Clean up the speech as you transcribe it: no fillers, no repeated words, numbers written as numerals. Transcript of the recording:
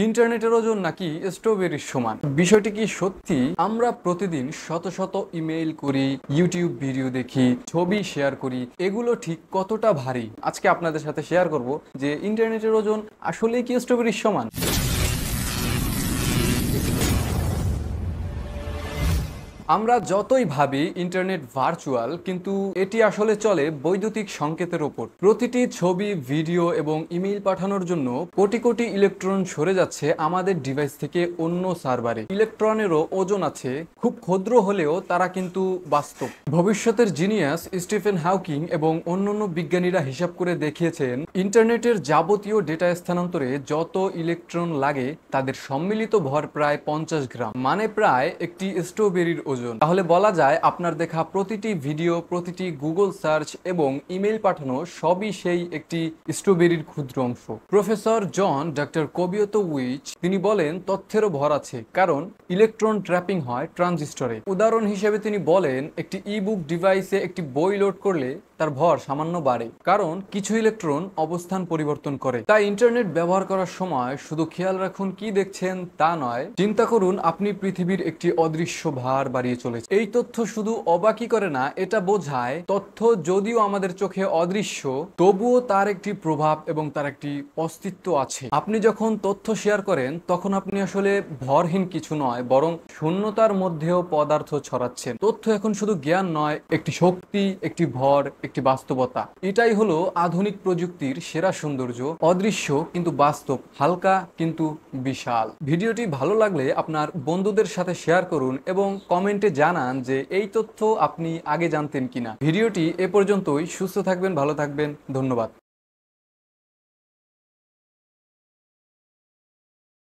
ইন্টারনেটের ওজন নাকি স্ট্রবেরির সমান। বিষয়টি কি সত্যি? আমরা প্রতিদিন শত শত ইমেইল করি, ইউটিউব ভিডিও দেখি, ছবি শেয়ার করি, এগুলো ঠিক কতটা ভারী? আজকে আপনাদের সাথে শেয়ার করব যে ইন্টারনেটের ওজন আসলেই কি স্ট্রবেরির সমান। আমরা যতই ভাবি ইন্টারনেট ভার্চুয়াল, কিন্তু এটি আসলে চলে বৈদ্যুতিক সংকেতের উপর। প্রতিটি ছবি, ভিডিও এবং ইমেইল পাঠানোর জন্য কোটি কোটি ইলেকট্রন সরে যাচ্ছে আমাদের ডিভাইস থেকে অন্য সার্ভারে। ইলেকট্রনেরও ওজন আছে, খুব ক্ষুদ্র হলেও তারা কিন্তু বাস্তব। ভবিষ্যতের জিনিয়াস স্টিফেন হকিং এবং অন্যান্য বিজ্ঞানীরা হিসাব করে দেখিয়েছেন ইন্টারনেটের যাবতীয় ডেটা স্থানান্তরে যত ইলেকট্রন লাগে তাদের সম্মিলিত ভর প্রায় 50 গ্রাম, মানে প্রায় একটি স্ট্রবেরির ওজন। তাহলে বলা যায় আপনার দেখা প্রতিটি ভিডিও, প্রতিটি গুগল সার্চ এবং ইমেইল পাঠানো সবই সেই একটি স্ট্রবেরির ক্ষুদ্র অংশ। প্রফেসর জন ডক্টর কবিয়তো উইচ তিনি বলেন তথ্যেরও ভর আছে, কারণ ইলেকট্রন ট্র্যাপিং হয় ট্রানজিস্টরে। উদাহরণ হিসেবে তিনি বলেন একটি ইবুক ডিভাইসে একটি বই লোড করলে তার ভর সামান্য বাড়ে, কারণ কিছু ইলেকট্রন অবস্থান পরিবর্তন করে। তাই ইন্টারনেট ব্যবহার করার সময় শুধু খেয়াল রাখুন কি দেখছেন তা নয়, চিন্তা করুন আপনি পৃথিবীর একটি অদৃশ্য ভার বাড়িয়ে চলেছে। এই তথ্য শুধু অবাকই করে না, এটা বোঝায় তথ্য যদিও আমাদের চোখে অদৃশ্য, তবুও তার একটি প্রভাব এবং তার একটি অস্তিত্ব আছে। আপনি যখন তথ্য শেয়ার করেন তখন আপনি আসলে ভরহীন কিছু নয়, বরং শূন্যতার মধ্যেও পদার্থ ছড়াচ্ছেন। তথ্য এখন শুধু জ্ঞান নয়, একটি শক্তি, একটি ভর, একটি বাস্তবতা। এটাই হলো আধুনিক প্রযুক্তির সেরা সৌন্দর্য, অদৃশ্য কিন্তু বাস্তব, হালকা কিন্তু বিশাল। ভিডিওটি ভালো লাগলে আপনার বন্ধুদের সাথে শেয়ার করুন এবং কমেন্টে জানান যে এই তথ্য আপনি আগে জানতেন কিনা। ভিডিওটি এ পর্যন্তই। সুস্থ থাকবেন, ভালো থাকবেন, ধন্যবাদ।